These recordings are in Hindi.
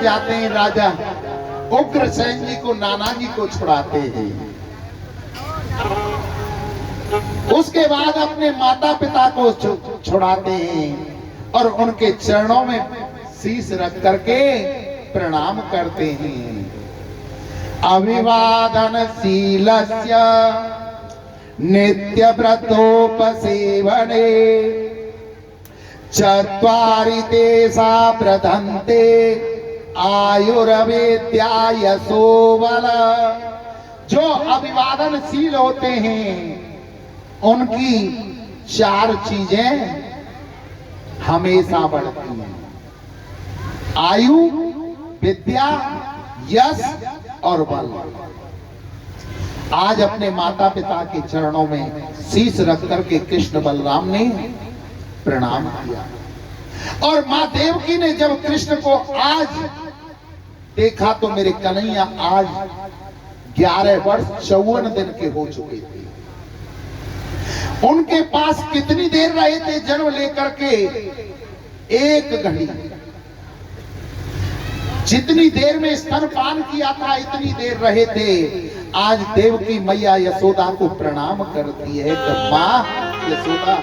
जाते हैं, राजा उग्रसेन जी को, नाना जी को छुड़ाते हैं। उसके बाद अपने माता पिता को छुड़ाते हैं और उनके चरणों में शीश रख करके प्रणाम करते हैं। अभिवादनशीलस्य नित्यव्रतोपसेवने चत्वारि तेषा प्रधन्ते आयुर्वेद्या यशोबल। जो अभिवादनशील होते हैं उनकी 4 चीजें हमेशा बढ़ती हैं, आयु, विद्या, यश और बल। आज अपने माता पिता के चरणों में शीश रख करके कृष्ण बलराम ने प्रणाम किया। और मां देवकी ने जब कृष्ण को आज देखा तो मेरे कन्हैया आज 11 वर्ष 54 दिन के हो चुके थे। उनके पास कितनी देर रहे थे जन्म लेकर के? 1 घड़ी। जितनी देर में स्तनपान किया था इतनी देर रहे थे। आज देवकी मैया यशोदा को प्रणाम करती है कि मां यशोदा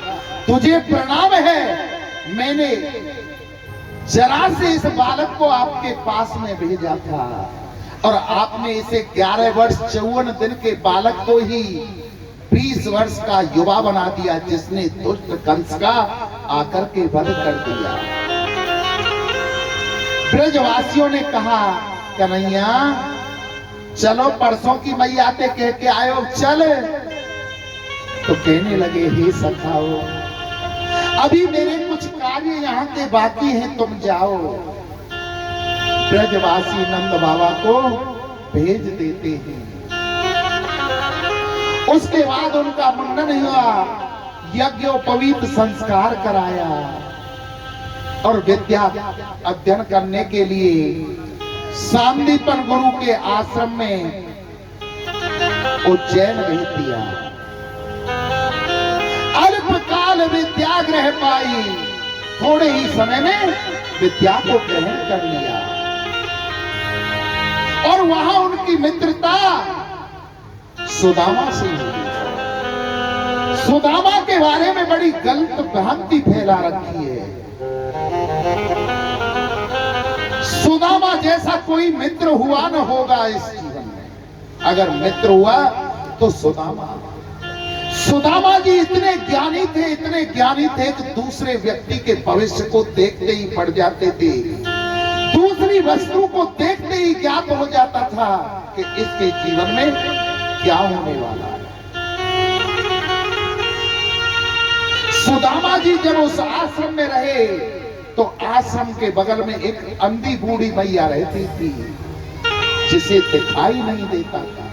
तुझे प्रणाम है, मैंने जरा से इस बालक को आपके पास में भेजा था और आपने इसे 11 वर्ष 54 दिन के बालक को ही 20 वर्ष का युवा बना दिया, जिसने दुष्ट कंस का आकर के वध कर दिया। ब्रजवासियों ने कहा कन्हैया चलो परसों की मैया ते कह के आयो, चल। तो कहने लगे हे सखाओ अभी मेरे कुछ कार्य यहाँ के बाकी हैं, तुम जाओ। ब्रजवासी नंद बाबा को भेज देते हैं। उसके बाद उनका मुंडन हुआ, यज्ञोपवीत संस्कार कराया और विद्या अध्ययन करने के लिए सांदीपन गुरु के आश्रम में उज्जैन भेज दिया। अल्पकाल विद्या ग्रह पाई, थोड़े ही समय में विद्या को ग्रहण कर लिया और वहां उनकी मित्रता सुदामा से हुई। सुदामा के बारे में बड़ी गलत भ्रांति फैला रखी है। सुदामा जैसा कोई मित्र हुआ न होगा इस जीवन में। अगर मित्र हुआ तो सुदामा जी इतने ज्ञानी थे कि दूसरे व्यक्ति के भविष्य को देखते ही पड़ जाते थे। दूसरी वस्तु को देखते ही ज्ञात हो जाता था कि इसके जीवन में क्या होने वाला है। सुदामा जी जब उस आश्रम में रहे तो आश्रम के बगल में एक अंधी बूढ़ी मैया रहती थी जिसे दिखाई नहीं देता था।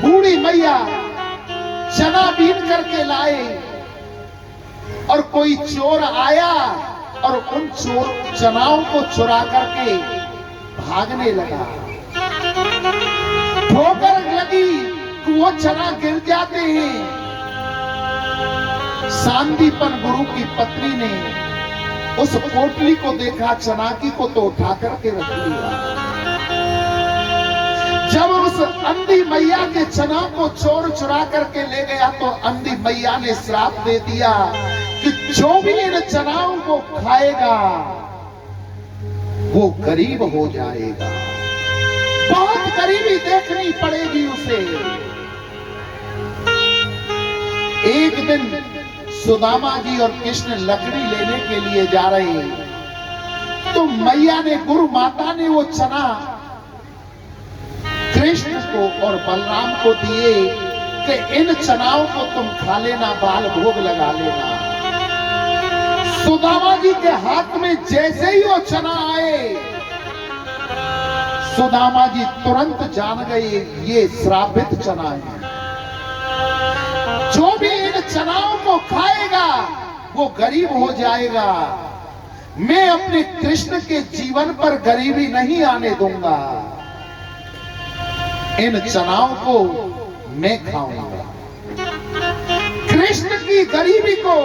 बूढ़ी मैया चना बीन करके लाए और कोई चोर आया और उन चनाओं को चुरा करके भागने लगा। ठोकर लगी कि वो चना गिर जाते हैं। सांदीपन गुरु की पत्नी ने उस पोटली को देखा, चनाकी को तो उठा करके रख लिया। जब उस अंधी मैया के चना को चोर चुरा करके ले गया तो अंधी मैया ने श्राप दे दिया कि जो भी इन चनाओं को खाएगा वो गरीब हो जाएगा। बहुत गरीबी देखनी पड़ेगी उसे। एक दिन सुदामा जी और कृष्ण लकड़ी लेने के लिए जा रहे तो मैया ने, गुरु माता ने वो चना कृष्ण को और बलराम को दिए कि इन चनाओं को तुम खा लेना, बाल भोग लगा लेना। सुदामा जी के हाथ में जैसे ही वो चना आए सुदामा जी तुरंत जान गए ये श्रापित चना है। जो भी इन चनाओं को खाएगा वो गरीब हो जाएगा। मैं अपने कृष्ण के जीवन पर गरीबी नहीं आने दूंगा। इन चनाओं को मैं खाऊंगा। कृष्ण की गरीबी को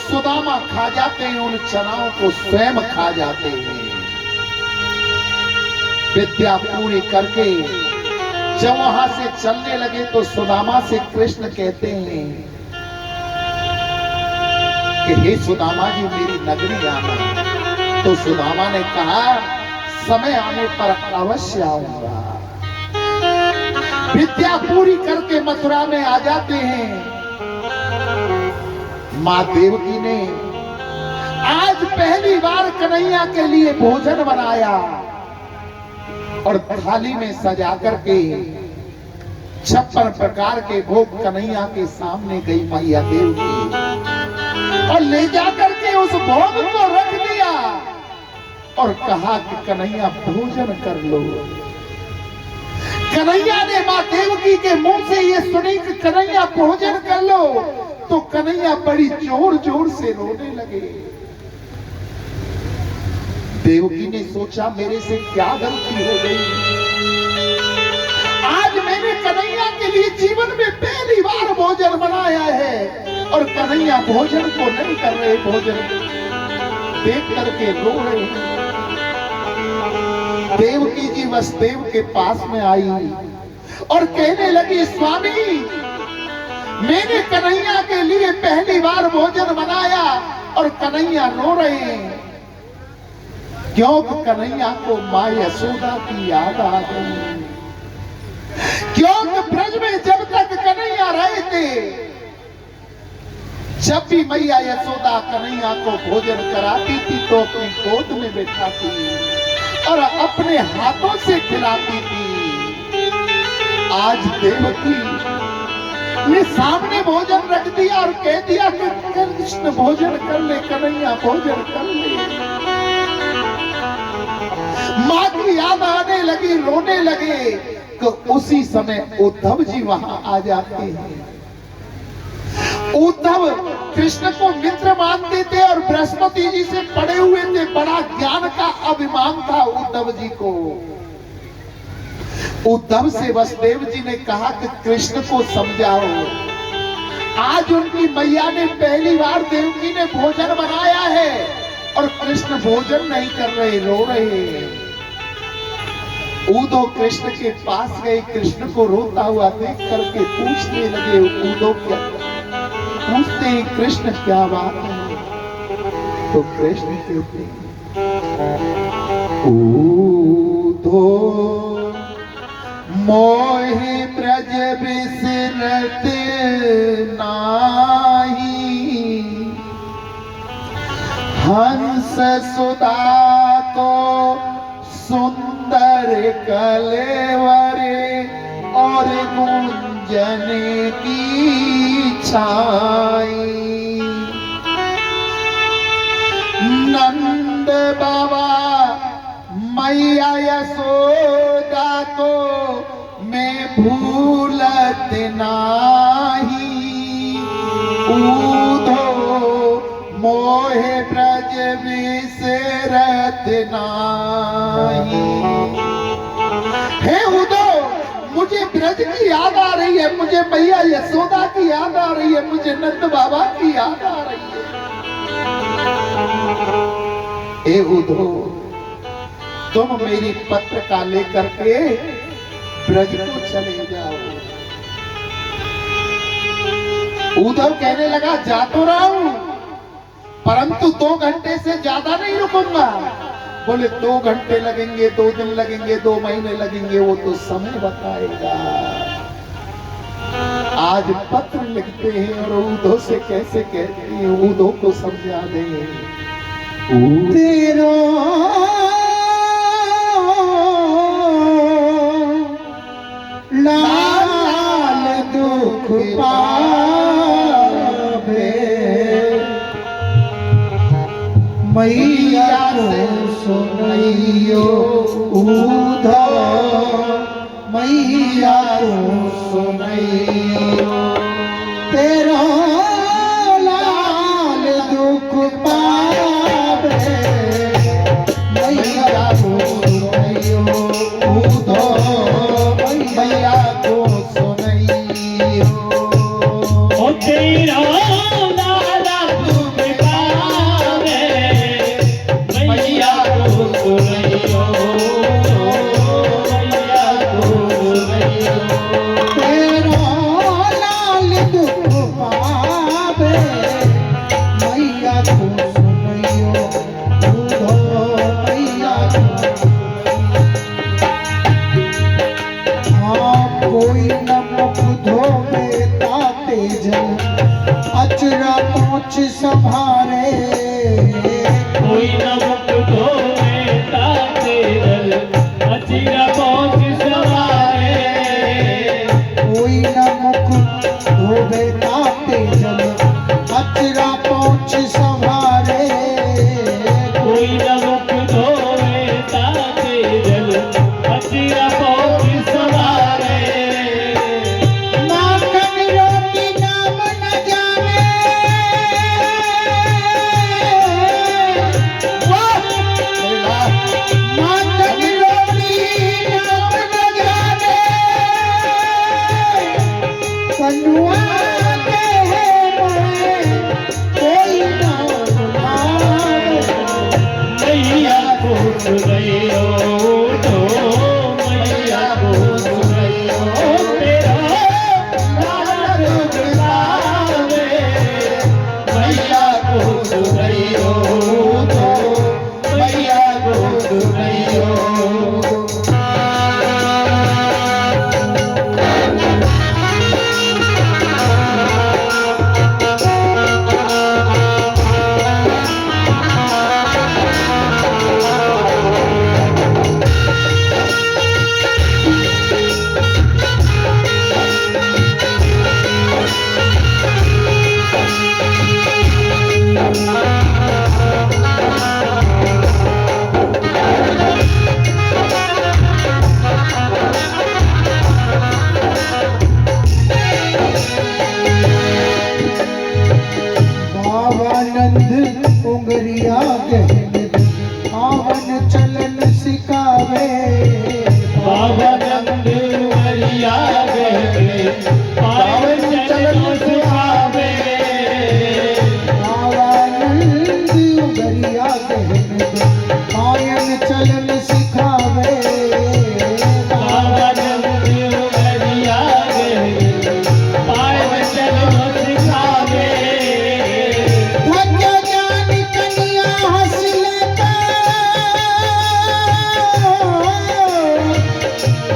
सुदामा खा जाते हैं, उन चनाओं को स्वयं खा जाते हैं। विद्या पूरी करके जब वहां से चलने लगे तो सुदामा से कृष्ण कहते हैं कि हे सुदामा जी मेरी नगरी आना। तो सुदामा ने कहा समय आने पर अवश्य आऊंगा। विद्या पूरी करके मथुरा में आ जाते हैं। मां देवकी ने आज पहली बार कन्हैया के लिए भोजन बनाया और थाली में सजा करके 56 प्रकार के भोग कन्हैया के सामने गई मैया देवकी और ले जाकर के उस भोग को रख दिया और कहा कि कन्हैया भोजन कर लो। कन्हैया ने मां देवकी के मुंह से ये सुनी कि कन्हैया भोजन कर लो तो कन्हैया बड़ी जोर जोर से रोने लगे। देवकी ने सोचा मेरे से क्या गलती हो गई, आज मैंने कन्हैया के लिए जीवन में पहली बार भोजन बनाया है और कन्हैया भोजन को नहीं कर रहे, भोजन देख करके रो रहे हैं। देवकी जी वसुदेव के पास में आई और कहने लगी स्वामी मैंने कन्हैया के लिए पहली बार भोजन बनाया और कन्हैया रो रहे हैं। क्योंकि कन्हैया को मां यशोदा की याद आ गई। क्योंकि ब्रज में जब तक कन्हैया रहे थे जब भी मैया यशोदा कन्हैया को भोजन कराती थी तो अपनी गोद में बैठाती और अपने हाथों से खिलाती थी। आज देवकी ने सामने भोजन रख दिया और कह दिया कि कृष्ण भोजन कर ले, कन्हैया भोजन कर ले। मां की याद आने लगी, रोने लगे। तो उसी समय उद्धव जी वहां आ जाते हैं। उद्धव कृष्ण को मित्र मानते थे और बृहस्पति जी से पढ़े हुए थे, बड़ा ज्ञान का अभिमान था उद्धव जी को। उद्धव से वसुदेव जी ने कहा कि कृष्ण को समझाओ, आज उनकी मैया ने पहली बार देवकी ने भोजन बनाया है और कृष्ण भोजन नहीं कर रहे, रो रहे। उद्धव कृष्ण के पास गए, कृष्ण को रोता हुआ देख करके पूछने लगे, उद्धव क्या पूछते हैं कृष्ण क्या बात है? तो कृष्ण कहते उद्धव मोहि ब्रज बिसरत नाही, हंस सुधा को सुंदर कलेवरे और गुंजन की छाई। नंद बाबा मैया यशोदा को मैं भूलत नाही, उद्धव मोहे ब्रज बिसरत नाही। हे उद्धव मुझे ब्रज की याद आ रही है, मुझे मैया यशोदा की याद आ रही है, मुझे नंद बाबा की याद आ रही है। हे उद्धव तुम मेरी पत्रिका लेकर के ब्रज को चले जाओ। उद्धव कहने लगा जा तो रहा हूं परंतु 2 घंटे से ज्यादा नहीं रुकूंगा। बोले 2 घंटे लगेंगे, 2 दिन लगेंगे, 2 महीने लगेंगे, वो तो समय बताएगा। आज पत्र लिखते हैं और उद्धव से कैसे कहते हैं, उद्धव को समझा दे। तेरो लाल दुख पावे मैया सुनइयो, उद्धव मैया सुनइयो। तेरा लाल दुख पावे मैया सुनइयो, उद्धव मैया को सुनइयो। ओ तेरा लाला दुख पावे मैया को सुनइयो, पहुँच संभारे, कोई न मुख धोवे ताते जल अचिरा पहुँच संभारे, कोई न मुख धोवे ताते जल अचिरा पहुँच संभारे, कोई न मुख धोवे ताते जल अचिरा पहुँच संभारे। माखन रोटी नाम न जाने, माखन रोटी नाम न जाने, कनुआ के मोहे कोई न भावे। मैया को सुनैयो तो मैया को सुनैयो तेरा लाल दुख लावे, मैया को सुनैयो तो मैया को सुनैयो। बाबानंद उंगरिया गहन आवन चलन सिखावे, बाबा नंद उमरिया गए पावन चलन सुहावे, बाबानंद उंगरिया गहन आवन चलन सिखावे, बाबा नंद उमरिया गए पावन चलन सुहावे। धन्य ज्ञान कन्या हंस लेता,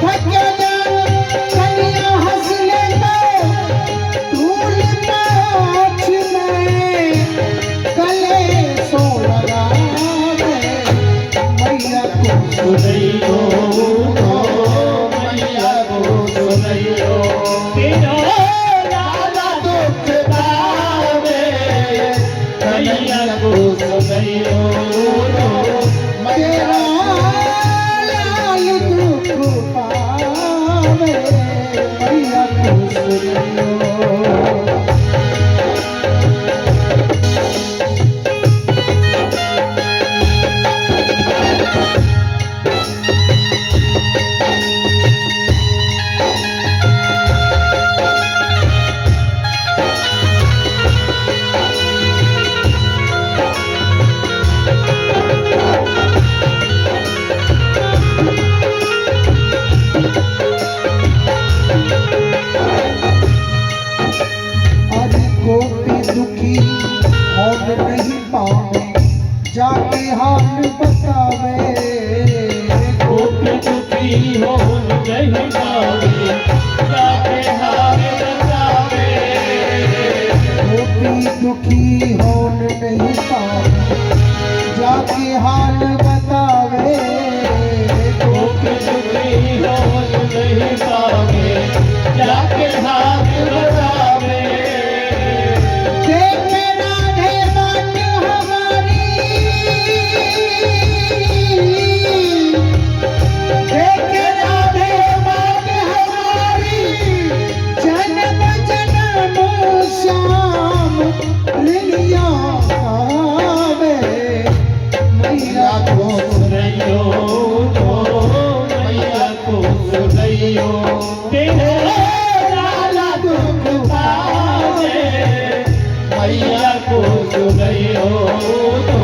धन्य ज्ञान कन्या हंस लेता, धूल पाछ में गले सो लगावे, मैया को सुनैयो तो मैया को सुनैयो तेरा लाला दुख पावे, मैया को सुनैयो तो तेरा लाल दुख पावे, मैया को सुनियो। अरे गोपी दुखी और नहीं पावे, जाके हाल बतावे, गोपी दुखी हो नहीं पावे जाके हार बतावे, गोपी दुखी हो नहीं पावे, जाके हाल बतावे, गोपी दुखी हो नहीं पावे जाके हार बतावे। देख राधे बाट हमारी, देख राधे बाट हमारी, जन्म जन्म श्याम लिया आवे, मैया को सुनैयो तो मैया को सुनैयो तेरे लाला दुख पावे, मैया को सुनैयो तो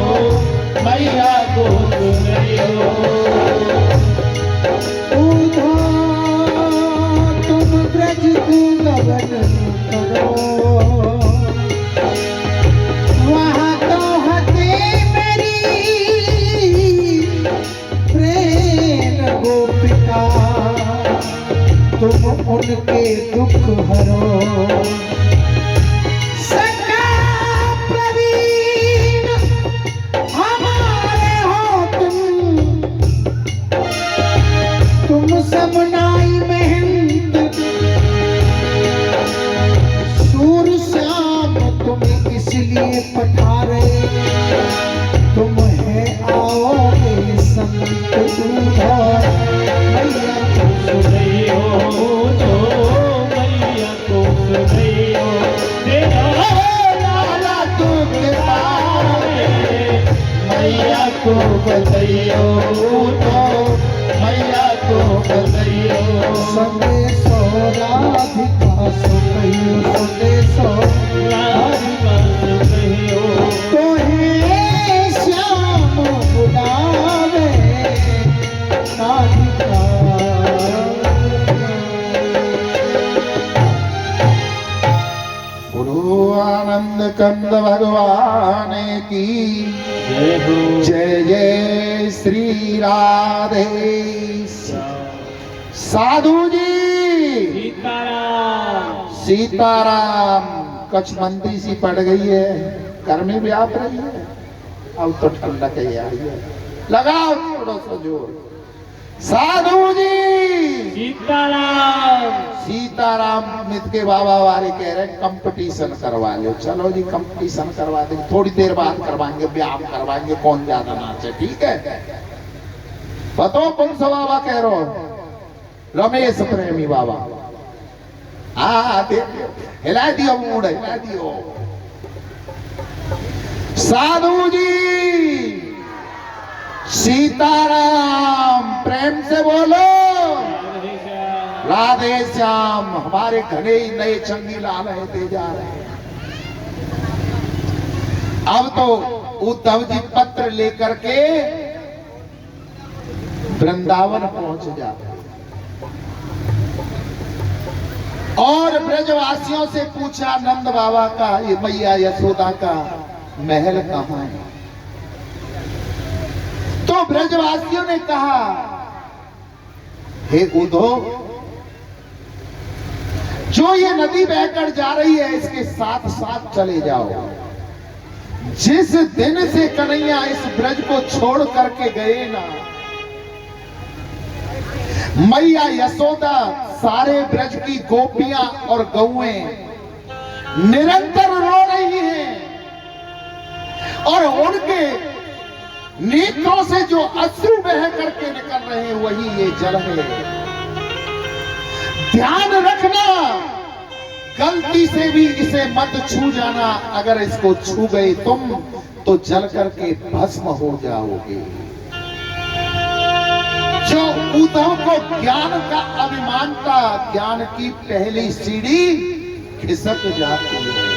मैया को सुनैयो। उधा तुम ब्रज को गगन करो, वहाँ तो हते मेरी प्रेम गोपिका, तुम उनके दुख हरो, सखा सुधो मैया को सुधैयो तो मैया को सुधैयो तेरा लाला तू कृपा मैया को बधैयो तो मैया को बधैयो संदेशो राधिका सुकहियो संदेशो राधिका सुधैयो तोहे श्याम बुलावे राधिका गुरु आनंद कंद भगवान की जय हो जय जय श्री राधे साधु जी सीताराम सीताराम कच्छ मंदी सी पड़ गई है, गर्मी व्याप रही है, अब तो ठंडक ही आई है, लगाओ थोड़ा सा जोर। साधु जी सीताराम सीताराम मित के बाबा वाले कह रहे कंपटीशन करवा लो। चलो जी कंपटीशन करवा देंगे, थोड़ी देर बाद करवाएंगे, व्यायाम करवाएंगे, कौन ज्यादा नाचे, ठीक है। बताओ कौन सा बाबा कह रहे हो? रमेश प्रेमी बाबा। हाँ हिला दियो मूड, हिला दियो। साधु जी सीताराम प्रेम से बोलो राधे श्याम। हमारे घने ही नए चंगी लाल रहते जा रहे हैं। अब तो उद्धव जी पत्र लेकर के वृंदावन पहुंच जाते और ब्रजवासियों से पूछा नंद बाबा का, ये मैया यशोदा का महल कहां है? तो ब्रजवासियों ने कहा, हे उद्धव, जो ये नदी बहकर जा रही है इसके साथ साथ चले जाओ। जिस दिन से कन्हैया इस ब्रज को छोड़ करके गए ना, मैया यशोदा सारे ब्रज की गोपियां और गौएं निरंतर रो रही हैं और उनके नेत्रों से जो अश्रु बह करके निकल रहे हैं वही ये जल है। ध्यान रखना, गलती से भी इसे मत छू जाना। अगर इसको छू गए तुम तो जल करके भस्म हो जाओगे। जो उद्धव को ज्ञान का अभिमान था, ज्ञान की पहली सीढ़ी खिसक जाती है।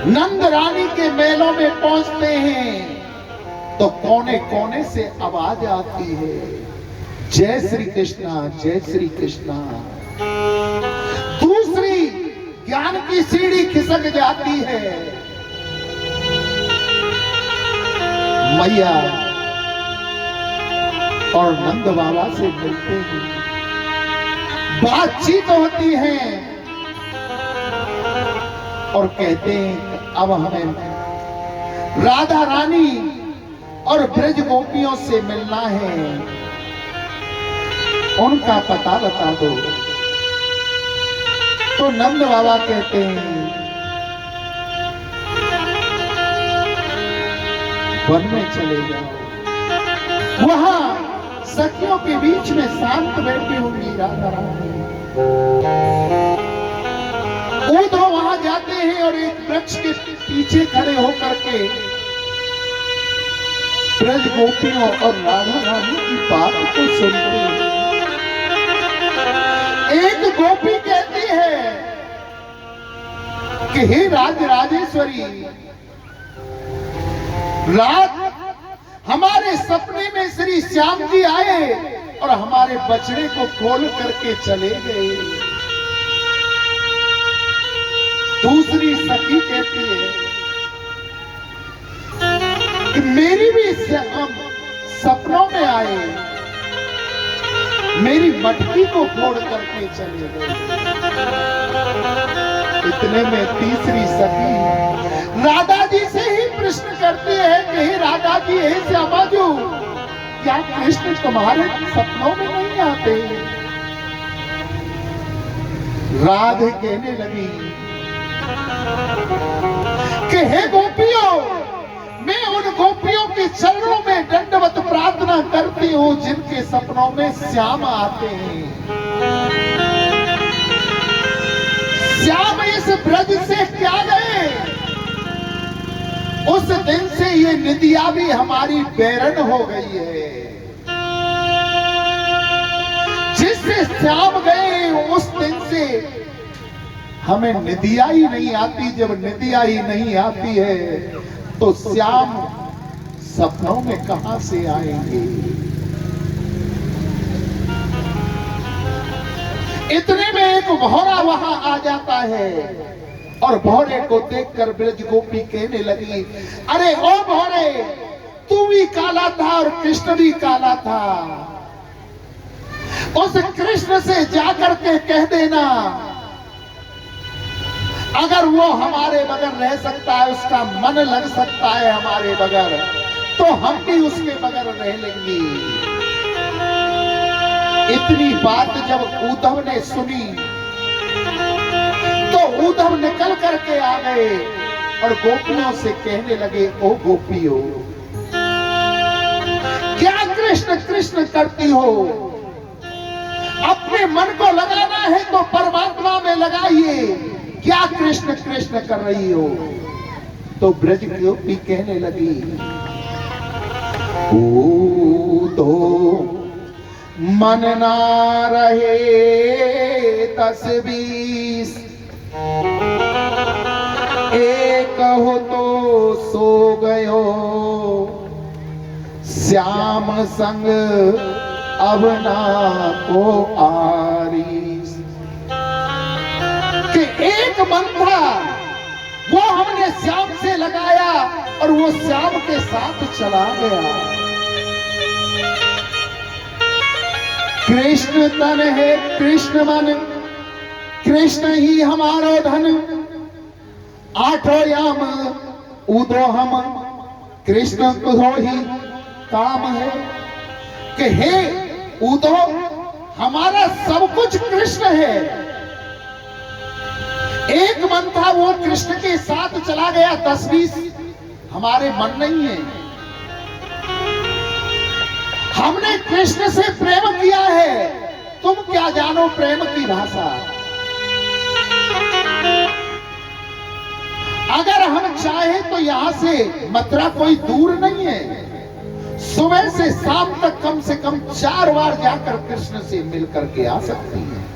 नंद रानी के मेलों में पहुंचते हैं तो कोने कोने से आवाज आती है, जय श्री कृष्णा, जय श्री कृष्णा। दूसरी ज्ञान की सीढ़ी खिसक जाती है। मैया और नंद बाबा से मिलते हैं, बातचीत होती है और कहते हैं अब हमें राधा रानी और ब्रज गोपियों से मिलना है, उनका पता बता दो। तो नंद बाबा कहते हैं वन में चले जाओ, वहां सखियों के बीच में शांत बैठी होंगी राधा रानी। उद्धव वहां जाते हैं और एक वृक्ष के पीछे खड़े होकर के ब्रज गोपियों और राधा रानी की बात को सुनते हैं। एक गोपी कहती है कि हे राजराजेश्वरी, रात हमारे सपने में श्री श्याम जी आए और हमारे बछड़े को खोल करके चले गए। दूसरी सखी कहती है कि मेरी भी श्याम सपनों में आए, मेरी मटकी को फोड़ करके चले गए। इतने में तीसरी सखी राधा जी से ही प्रश्न करती है कि हे राधा जी, हे श्यामा जी, क्या कृष्ण तुम्हारे सपनों में नहीं आते? राधे कहने लगी कि हे गोपियों, मैं उन गोपियों के चरणों में दंडवत प्रार्थना करती हूँ जिनके सपनों में श्याम आते हैं। श्याम इस ब्रज से क्या गए, उस दिन से ये निदिया भी हमारी बैरन हो गई है। जिससे श्याम गए उस दिन से हमें निदिया ही नहीं आती। जब निदिया ही नहीं आती है तो श्याम सपनों में कहां से आएंगे। इतने में एक भौरा वहां आ जाता है और भौरे को देखकर ब्रज गोपी कहने लगी, अरे ओ भौरे, तू भी काला था और कृष्ण भी काला था। उस कृष्ण से जाकर के कह देना, अगर वो हमारे बगैर रह सकता है, उसका मन लग सकता है हमारे बगैर, तो हम भी उसके बगैर रह लेंगे। इतनी बात जब उद्धव ने सुनी तो उद्धव निकल करके आ गए और गोपियों से कहने लगे, ओ गोपियों, क्या कृष्ण कृष्ण करती हो? अपने मन को लगाना है तो परमात्मा में लगाइए, क्या कृष्ण कृष्ण कर रही हो? तो ब्रज गोपी कहने लगी, ओ तो मन ना रहे 10-20, एक हो तो सो गयो, श्याम संग अब ना को आरीस। कि एक मन था वो हमने श्याम से लगाया और वो श्याम के साथ चला गया। कृष्ण तन है कृष्ण मन, कृष्ण ही हमारो धन, आठों याम उदो हम, कृष्ण को ही काम है। कि हे उदो, हमारा सब कुछ कृष्ण है। एक मन था वो कृष्ण के साथ चला गया, 10-20 हमारे मन नहीं है। हमने कृष्ण से प्रेम किया है, तुम क्या जानो प्रेम की भाषा। अगर हम चाहे तो यहां से मथुरा कोई दूर नहीं है, सुबह से शाम तक कम से कम 4 बार जाकर कृष्ण से मिलकर के आ सकती है।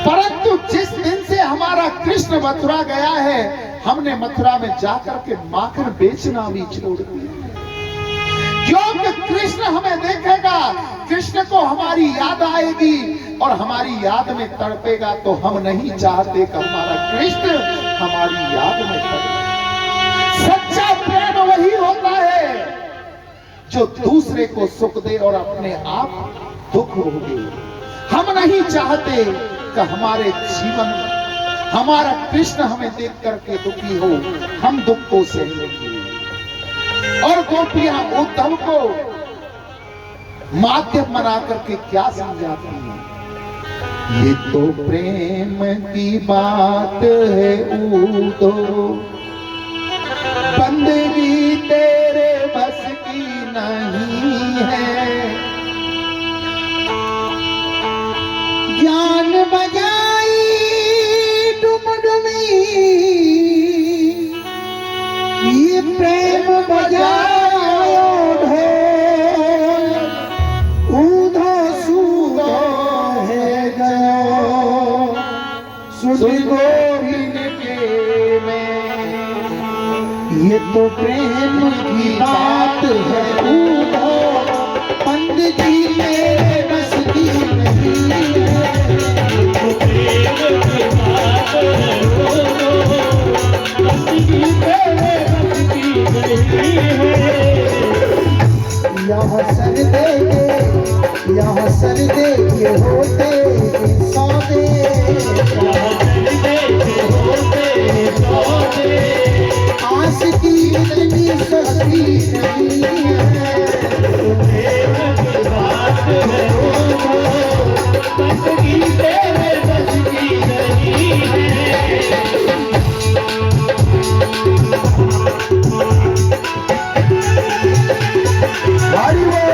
परंतु जिस दिन से हमारा कृष्ण मथुरा गया है, हमने मथुरा में जाकर के माखन बेचना भी छोड़ दिया। क्योंकि कृष्ण हमें देखेगा, कृष्ण को हमारी याद आएगी और हमारी याद में तड़पेगा, तो हम नहीं चाहते कि हमारा कृष्ण हमारी याद में तड़पे। सच्चा प्रेम वही होता है जो दूसरे को सुख दे और अपने आप दुख भोगे। हम नहीं चाहते कि हमारे जीवन में हमारा कृष्ण हमें देख करके दुखी हो, हम दुख को सह लेंगे। और गोपियां उद्धव को माध्यम बना करके क्या समझाती हैं, ये तो प्रेम की बात है उद्धव, बंदगी तेरे बस की नहीं है। ज्ञान बजाई डुमडुमी, ये प्रेम बजायो ढोल, ऊधो सूधो है गयो, सुन गोविंद के में, ये तो प्रेम की बात है ऊधो, पंडित जी मेरे बस की नहीं है। प्रेम की बात है वो, बंदगी तेरे बस की नहीं है। यहाँ सर दे के होते सौदे, आस की इतनी सस्ती नहीं है। बंदगी तेरे बस की नहीं है। हरि बोल।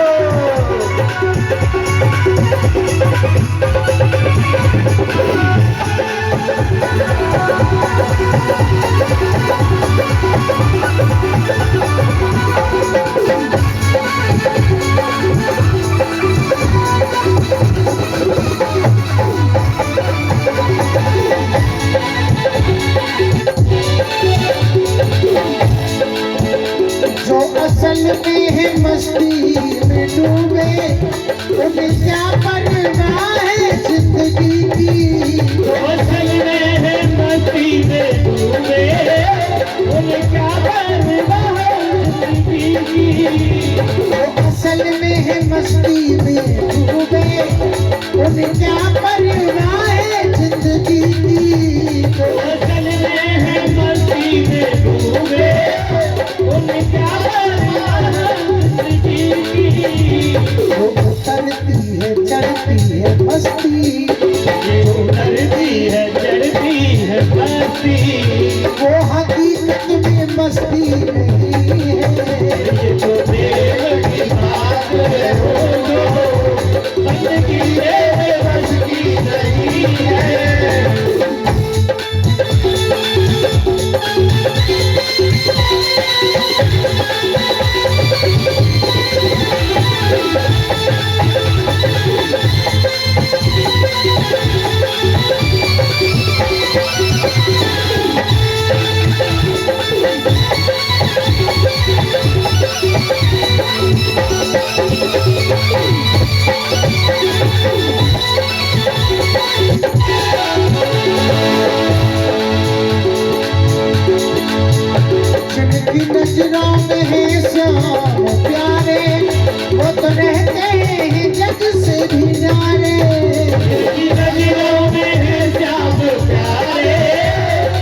जो असल में है मस्ती में डूबे उन्हें क्या परवाह है जिंदगी की। तो असल में है मस्ती में डूबे उन्हें क्या परवाह है जिंदगी की। जो असल में है मस्ती में डूबे उन्हें क्या परवाह है जिंदगी की। तो असल में है मस्ती में डूबे उन्हें क्या परवाह है जिंदगी की। वो उतरती है चढ़ती है मस्ती, ये उतरती है चढ़ती है मस्ती, वो हकीकत में मस्ती नहीं है। ये तो देव की बात है वो जो बंदगी मेरे बस की नहीं है। जिनकी नजरों में है श्याम प्यारे वो तो रहते हैं जग से भी न्यारे। जिनकी नजरों में है श्याम प्यारे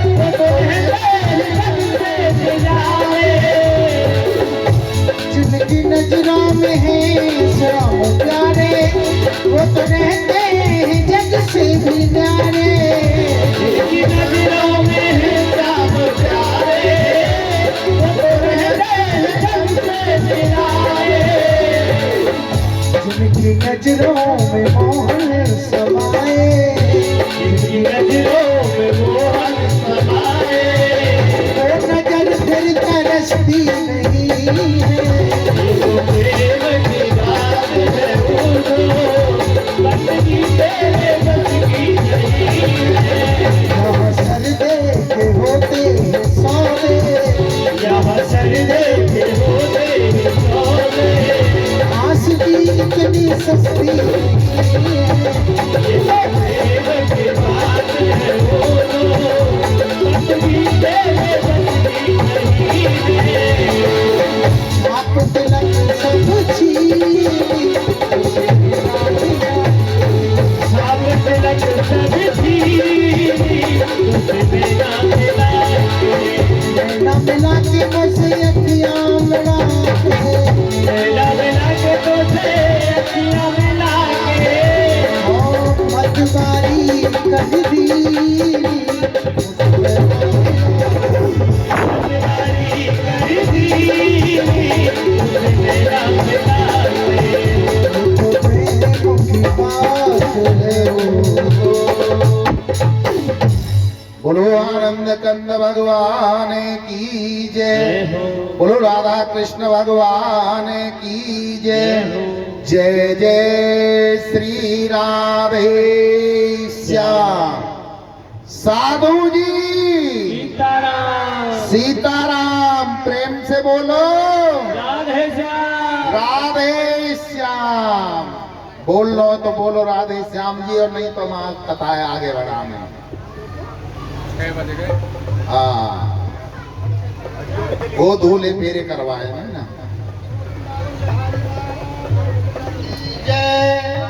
वो तो रहते हैं जग से निराले। जिनकी नजरों में है श्याम प्यारे वो तो रहते हैं जग से भी न्यारे। जिनकी नजरों में है श्याम प्यारे वो तो रहते हैं जग से निराले। जिनकी नजरों में मोहन समाए, जिनकी नजरों में मोहन समाए, वो नजर फिर तरसती नहीं है। ये तो प्रेम की बात है वो जो बंदगी तेरे बस की नहीं है। यहाँ सर दे के होते हैं सौदे, यहाँ सर दे के होते हैं सौदे, आशिकी इतनी सस्ती नहीं है। ये तो प्रेम की बात है वो जो बंदगी तेरे बस की नहीं है। आप तिलक सब छीनी उसे मिला दिया। साब तिलक सब छीनी उसे बिना मिला के, नैना मिला के मुझसे अखियाँ लड़ा के, नैना मिला के तुझे अखियाँ मिला के, ओ मतवारी कर दी तुम्हारी कर दी तुझे मेरा मिला के। तो प्रेम की बात है वो। बोलो आनंद कंद भगवान की जय, बोलो राधा कृष्ण भगवान की जय। जय जय श्री राधे श्याम। साधु जी सीताराम सीताराम, प्रेम से बोलो राधे श्याम। राधे श्याम। बोल लो तो बोलो राधे श्याम जी, और नहीं तो मां कथा है आगे बढ़ा में। हाँ, वो धूले फेरे करवाए हैं ना। जय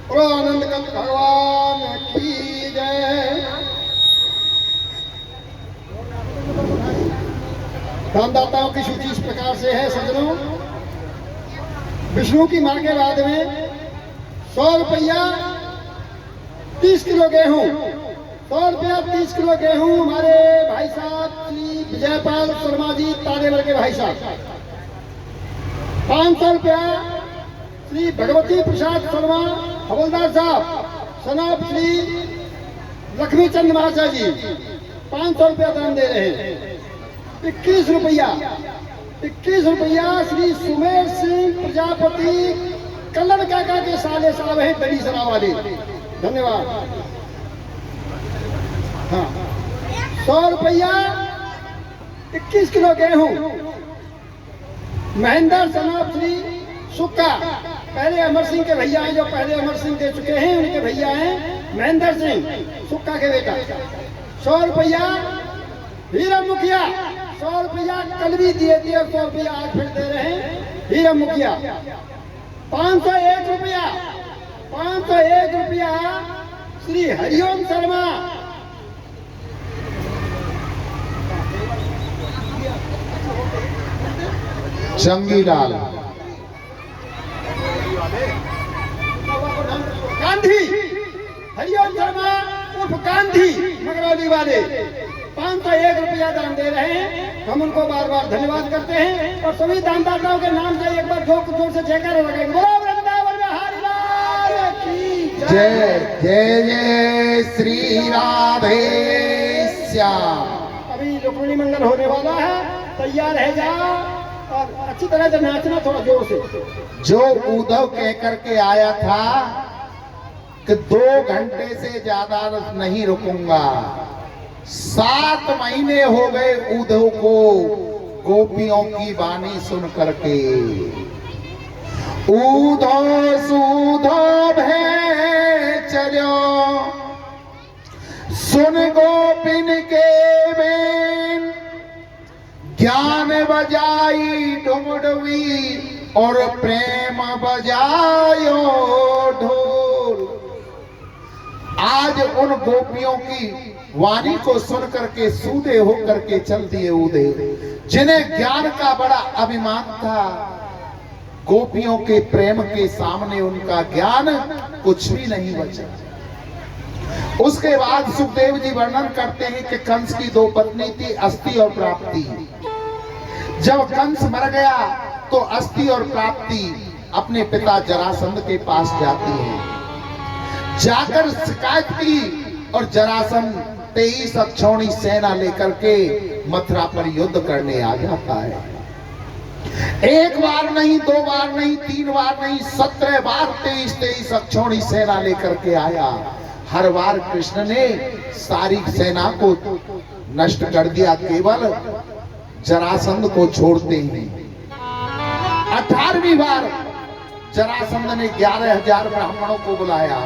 बोलो आनंद कंद भगवान की जय। दानदाताओं की सूची इस प्रकार से है सज्जनों। विष्णु की मां के बाद में 100 रुपया 30 किलो गेहूं, 100 रुपया 30 किलो गेहूं हमारे भाई साहब श्री विजयपाल शर्मा जी तानेवर के भाई साहब। ₹500 श्री भगवती प्रसाद शर्मा हवलदार साहब, सनाब श्री लक्ष्मी चंद महाशय जी ₹500 दान दे रहे हैं। 21 रुपया श्री सुमेर सिंह प्रजापति कल्लड़ काका के साले साहब हैं बड़ी सरा वाले, धन्यवाद। हाँ, ₹100 21 किलो गेहूं महेंद्र सनाब श्री सुक्का, पहले अमर सिंह के भैया हैं, जो पहले अमर सिंह दे चुके हैं उनके भैया हैं महेंद्र सिंह सुक्का के बेटा। ₹100 हीरम मुखिया, ₹100 कल भी दिए थे, ₹100 आज फिर दे रहे हैं हीरम मुखिया। ₹501 श्री हरिओम शर्मा, जंगीलाल गांधी, हरिओम शर्मा उर्फ गांधी मगरौली वाले ₹501 दान दे रहे हैं। हम उनको बार बार धन्यवाद करते हैं और सभी दानदाताओं के नाम से एक बार जोर से जयकारा लगाएंगे। बोलो वृंदावन बिहारी लाल की जय जय जय श्री राधे श्याम। अभी रुक्मिणी मंगल होने वाला है, तैयार है जा और अच्छी तरह से नाचना, थोड़ा जोर से। जो उद्धव कह करके आया था कि 2 घंटे से ज्यादा नहीं रुकूंगा, 7 महीने हो गए उद्धव को गोपियों की वाणी सुन करके। उद्धव सुधव है चलो सुन गोपिन के बेन, ज्ञान बजाई डुमडुवी और प्रेम बजायो ढोल। आज उन गोपियों की वाणी को सुन करके सूदे होकर के चल दिए उदय, जिन्हें ज्ञान का बड़ा अभिमान था। गोपियों के प्रेम के सामने उनका ज्ञान कुछ भी नहीं बचा। उसके बाद सुखदेव जी वर्णन करते हैं कि कंस की 2 पत्नी थी, अस्थि और प्राप्ति। जब कंस मर गया तो अस्थि और प्राप्ति अपने पिता जरासंध के पास जाती है। जाकर शिकायत की और जरासंध 23 अक्षौणी सेना लेकर के मथुरा पर युद्ध करने आ जाता है। 1 बार नहीं, 2 बार नहीं, 3 बार नहीं, 17 बार 23 अक्षौणी सेना लेकर के आया। हर बार कृष्ण ने सारी सेना को नष्ट कर दिया, केवल जरासंध को छोड़ते हैं। 18वीं बार जरासंध ने 11,000 ब्राह्मणों को बुलाया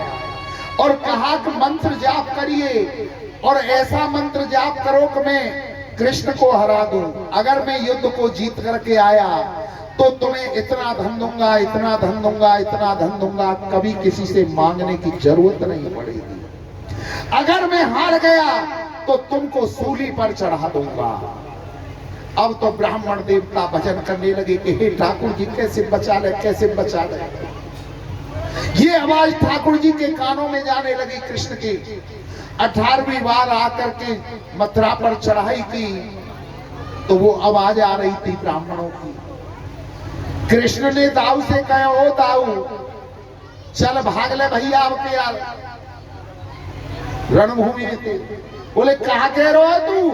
और कहा कि मंत्र जाप करिए और ऐसा मंत्र जाप करो कि मैं कृष्ण को हरा दूं। अगर मैं युद्ध को जीत करके आया तो तुम्हें इतना धन दूंगा, इतना धन दूंगा, इतना धन दूंगा, कभी किसी से मांगने की जरूरत नहीं पड़ेगी। अगर मैं हार गया तो तुमको सूली पर चढ़ा दूंगा। अब तो ब्राह्मण देवता भजन करने लगे कि हे ठाकुर जी कैसे बचा ले, कैसे बचा ले। ये आवाज ठाकुर जी के कानों में जाने लगी कृष्ण की। 18वीं बार आकर के मथुरा पर चढ़ाई की तो वो आवाज आ रही थी ब्राह्मणों की। कृष्ण ने दाऊ से कहा, ओ दाऊ चल भाग ले भैया, अब के रणभूमि में थे। बोले कहा कह रहे हो तू,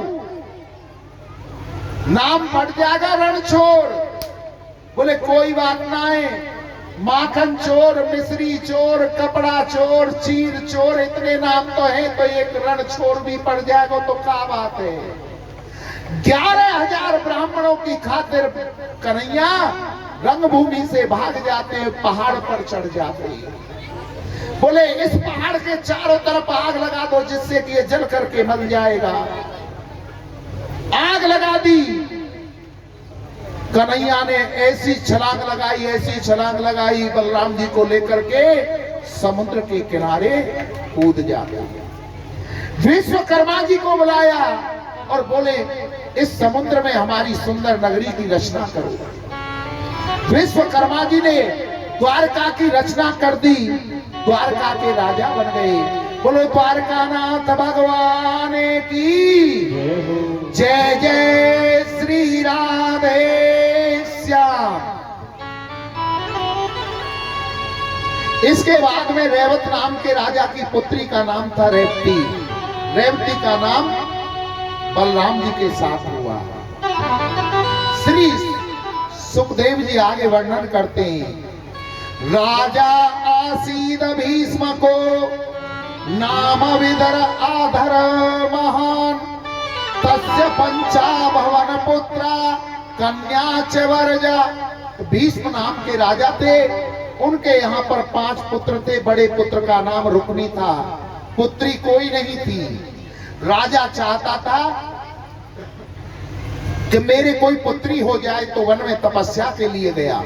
नाम पड़ जाएगा रण छोड़। बोले कोई बात ना है, माखन चोर, मिश्री चोर, कपड़ा चोर, चीर चोर, इतने नाम तो हैं, तो एक रण छोड़ भी पड़ जाएगा तो क्या बात है। 11,000 ब्राह्मणों की खातिर कन्हैया रंगभूमि से भाग जाते हैं, पहाड़ पर चढ़ जाते हैं। बोले इस पहाड़ के चारों तरफ आग लगा दो जिससे कि ये जल करके मर जाएगा। आग लगा दी। कन्हैया ने ऐसी छलांग लगाई, ऐसी छलांग लगाई, बलराम जी को लेकर के समुद्र के किनारे कूद जाते। विश्वकर्मा जी को बुलाया और बोले इस समुद्र में हमारी सुंदर नगरी की रचना करो। विश्वकर्मा जी ने द्वारका की रचना कर दी, द्वारका के राजा बन गए। बोलो द्वारका नाथ भगवान की जय। जय श्री राधे श्याम। इसके बाद में रेवत नाम के राजा की पुत्री का नाम था रेवती। रेवती का नाम बलराम जी के साथ हुआ। श्री सुखदेव जी आगे वर्णन करते हैं। राजा आसीद भीष्म को नाम विदर आधर महान, तस्य पंचा भवन पुत्रा कन्या च वर्जा। भीष्म नाम के राजा थे, उनके यहाँ पर 5 पुत्र थे। बड़े पुत्र का नाम रुक्मी था, पुत्री कोई नहीं थी। राजा चाहता था कि मेरे कोई पुत्री हो जाए, तो वन में तपस्या के लिए गया।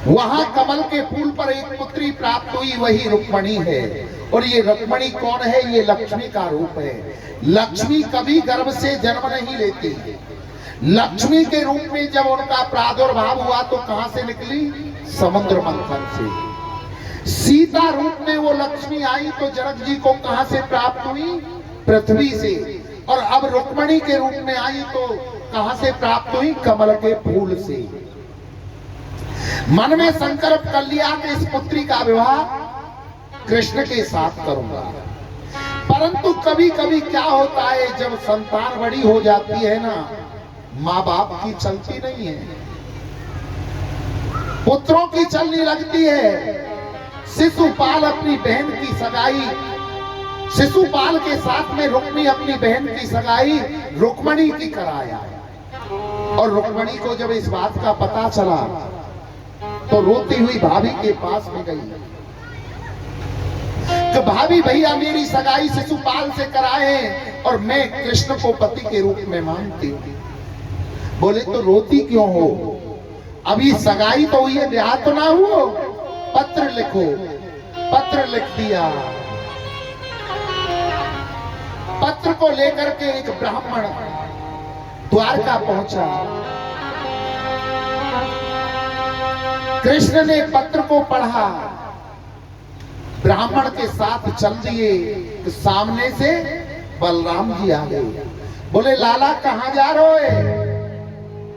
वहां कमल के फूल पर एक पुत्री प्राप्त हुई, वही रुक्मणी है। और ये रुक्मणी कौन है? ये लक्ष्मी का रूप है। लक्ष्मी कभी गर्भ से जन्म नहीं लेती। लक्ष्मी के रूप में जब उनका प्रादुर्भाव हुआ तो कहां से निकली? समुद्र मंथन से। सीता रूप में वो लक्ष्मी आई तो जनक जी को कहां से प्राप्त हुई? पृथ्वी से। और अब रुक्मणी के रूप में आई तो कहां से प्राप्त हुई? कमल के फूल से। मन में संकल्प कर लिया कि इस पुत्री का विवाह कृष्ण के साथ करूंगा। परंतु कभी कभी क्या होता है, जब संतान बड़ी हो जाती है ना, माँ बाप की चलती नहीं है, पुत्रों की चलने लगती है। शिशुपाल अपनी बहन की सगाई, शिशुपाल के साथ में रुक्मी अपनी बहन की सगाई रुक्मणी की कराया। और रुक्मणी को जब इस बात का पता चला तो रोती हुई भाभी के पास में गई कि भाभी भैया मेरी सगाई शिशुपाल से कराए और मैं कृष्ण को पति के रूप में मानती हूँ। बोले तो रोती क्यों हो? अभी सगाई तो हुई है, ब्याह तो ना हुआ। पत्र लिखो। पत्र लिख दिया। पत्र को लेकर के एक ब्राह्मण द्वारका पहुंचा। कृष्ण ने पत्र को पढ़ा, ब्राह्मण के साथ चल दिए तो सामने से बलराम जी आ गए। बोले लाला कहां जा रहे हो?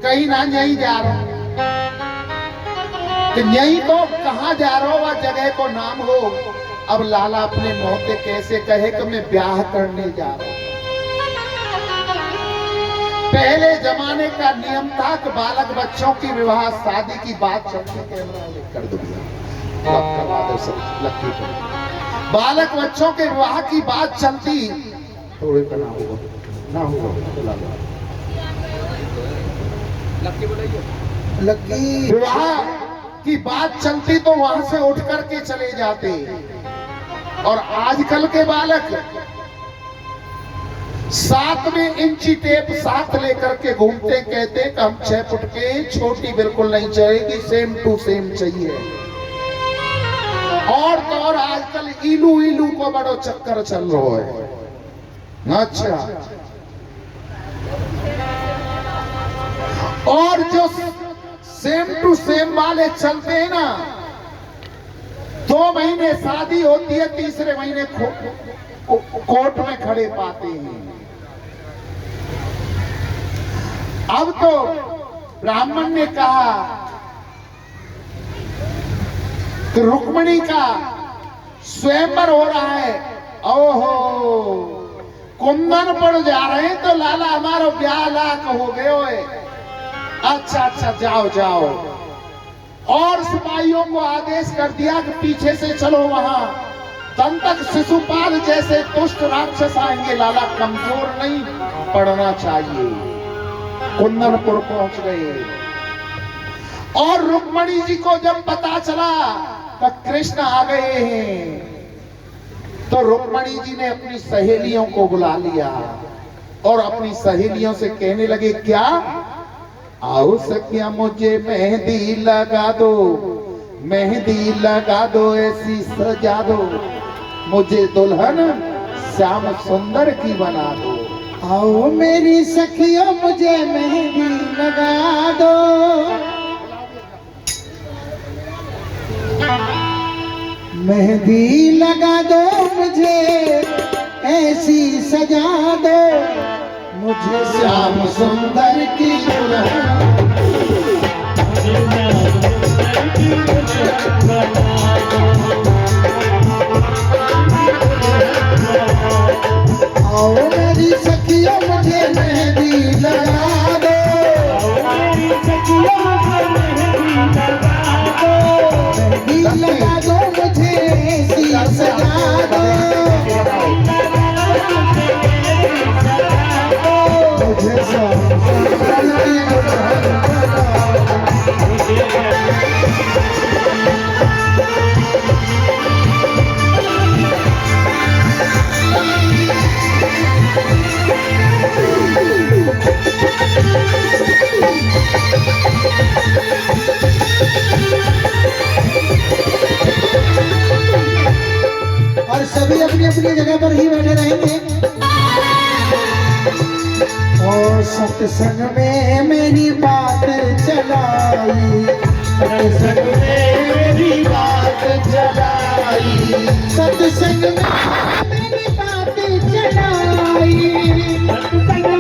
कहीं ना यहीं जा रहा। कि यहीं तो कहां जा रहा हो? वह जगह को नाम हो। अब लाला अपने मुंह से कैसे कहे कि मैं ब्याह करने जा रहा हूं। पहले जमाने का नियम था कि बालक बच्चों की विवाह शादी की बात चलती, कैमरा कर दो बालक बच्चों के विवाह की बात चलती, थोड़े का ना होगा लकी विवाह की बात चलती तो वहां से उठ करके चले जाते। और आजकल के बालक 7 इंची टेप साथ लेकर के घूमते, कहते कि हम 6 फुट के, छोटी बिल्कुल नहीं चाहिए, सेम टू सेम चाहिए। और तो और आजकल इलू इलू को बड़ो चक्कर चल रहा है। अच्छा, और जो सेम टू सेम वाले चलते हैं ना, 2 महीने शादी होती है, तीसरे महीने कोर्ट में खड़े पाते हैं। अब तो ब्राह्मण ने कहा कि रुक्मणी का स्वयंवर हो रहा है। ओहो, कुंदन पड़ जा रहे हैं तो लाला हमारा ब्याह लाख हो गए। अच्छा अच्छा, जाओ जाओ। और सिपाहियों को आदेश कर दिया कि पीछे से चलो, वहां तब तक शिशुपाल जैसे दुष्ट राक्षस आएंगे, लाला कमजोर नहीं पड़ना चाहिए। कुंदनपुर पहुंच गए। और रुक्मणी जी को जब पता चला कि कृष्ण आ गए हैं, तो रुक्मणी जी ने अपनी सहेलियों को बुला लिया और अपनी सहेलियों से कहने लगे, क्या आओ सखिया मुझे मेहंदी लगा दो, मेहंदी लगा दो, ऐसी सजा दो, मुझे दुल्हन श्याम सुंदर की बना दो। आओ मेरी सखियों मुझे मेहंदी लगा दो, मेहंदी लगा दो, मुझे ऐसी सजा दो, मुझे श्याम सुंदर की दुल्हन सभी अपनी अपनी जगह पर ही बैठे रहेंगे। और सत्संग में मेरी बात चलाई, सत्संग में मेरी बात चलाई, सत्संग में मेरी बात चलाई, सत्संग